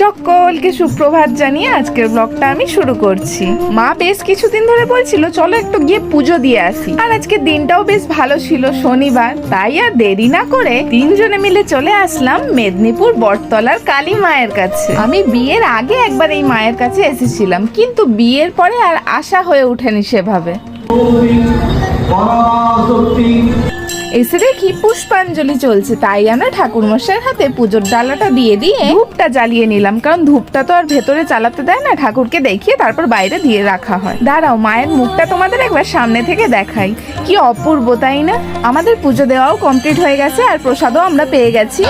সকলকে সুপ্রভাত জানিয়ে আজকের ব্লগটা আমি শুরু করছি। মা বেশ কিছুদিন ধরে বলছিল চলো একটু গিয়ে পুজো দিয়ে আসি, আর আজকে দিনটাও বেশ ভালো ছিল, শনিবার। তাই আর দেরি না করে তিনজনে মিলে চলে আসলাম মেদিনীপুর বটতলার কালী মায়ের কাছে। আমি বিয়ের আগে একবার এই মায়ের কাছে এসেছিলাম, কিন্তু বিয়ের পরে আর আসা হয়ে ওঠেনি সেভাবে। এসে দেখি পুষ্পাঞ্জলি চলছে, তাই আমরা ঠাকুর মশাইয়ের হাতে পুজোর ডালাটা দিয়ে ধূপটা জ্বালিয়ে নিলাম, কারণ ধূপটা তো আর ভেতরে চালাতে দেয় না, ঠাকুরকে দেখিয়ে তারপর বাইরে দিয়ে রাখা হয়। দাঁড়াও, মায়ের মুখটা তোমাদের একবার সামনে থেকে দেখাই, কি অপূর্ব তাই না? আমাদের পুজো দেওয়াও কমপ্লিট হয়ে গেছে, আর প্রসাদও আমরা পেয়ে গেছি।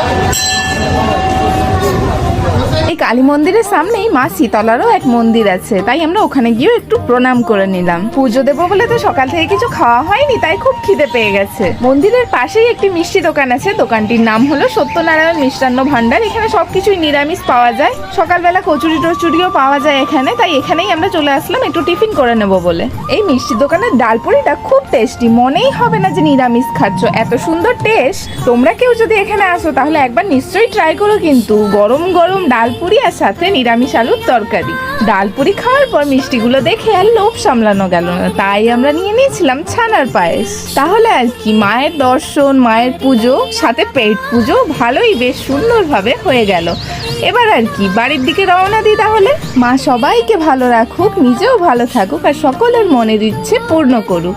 এই কালী মন্দিরের সামনেই মা শীতলারও এক মন্দির আছে, তাই আমরা ওখানে গিয়েও একটু প্রণাম করে নিলাম। পুজো দেবো বলে তো সকাল থেকে কিছু খাওয়া হয়নি, তাই খুব খিদে পেয়ে গেছে। মন্দিরের পাশেই একটি মিষ্টি দোকান আছে, দোকানটির নাম হলো সত্যনারায়ণ মিষ্টান্ন ভান্ডার। এখানে সবকিছুই নিরামিষ পাওয়া যায়, সকালবেলা কচুরি টচুরিও পাওয়া যায় এখানে, তাই এখানেই আমরা চলে আসলাম একটু টিফিন করে নেবো বলে। এই মিষ্টি দোকানের ডালপুরিটা খুব টেস্টি, মনেই হবে না যে নিরামিষ খাচ্ছ, এত সুন্দর টেস্ট। তোমরা কেউ যদি এখানে আসো তাহলে একবার নিশ্চয়ই ট্রাই করো, কিন্তু গরম গরম ডালপুরি আর সাথে নিরামিষ আলুর তরকারি। ডালপুরি খাওয়ার পর মিষ্টিগুলো দেখে আর লোভ সামলানো গেল না, তাই আমরা নিয়ে নিয়েছিলাম ছানার পায়েস। তাহলে আর কি, মায়ের দর্শন, মায়ের পুজো সাথে পেট পুজো ভালোই বেশ সুন্দরভাবে হয়ে গেল। এবার আর কি বাড়ির দিকে রওনা দিই তাহলে। মা সবাইকে ভালো রাখুক, নিজেও ভালো থাকুক, আর সকলের মনের ইচ্ছে পূর্ণ করুক।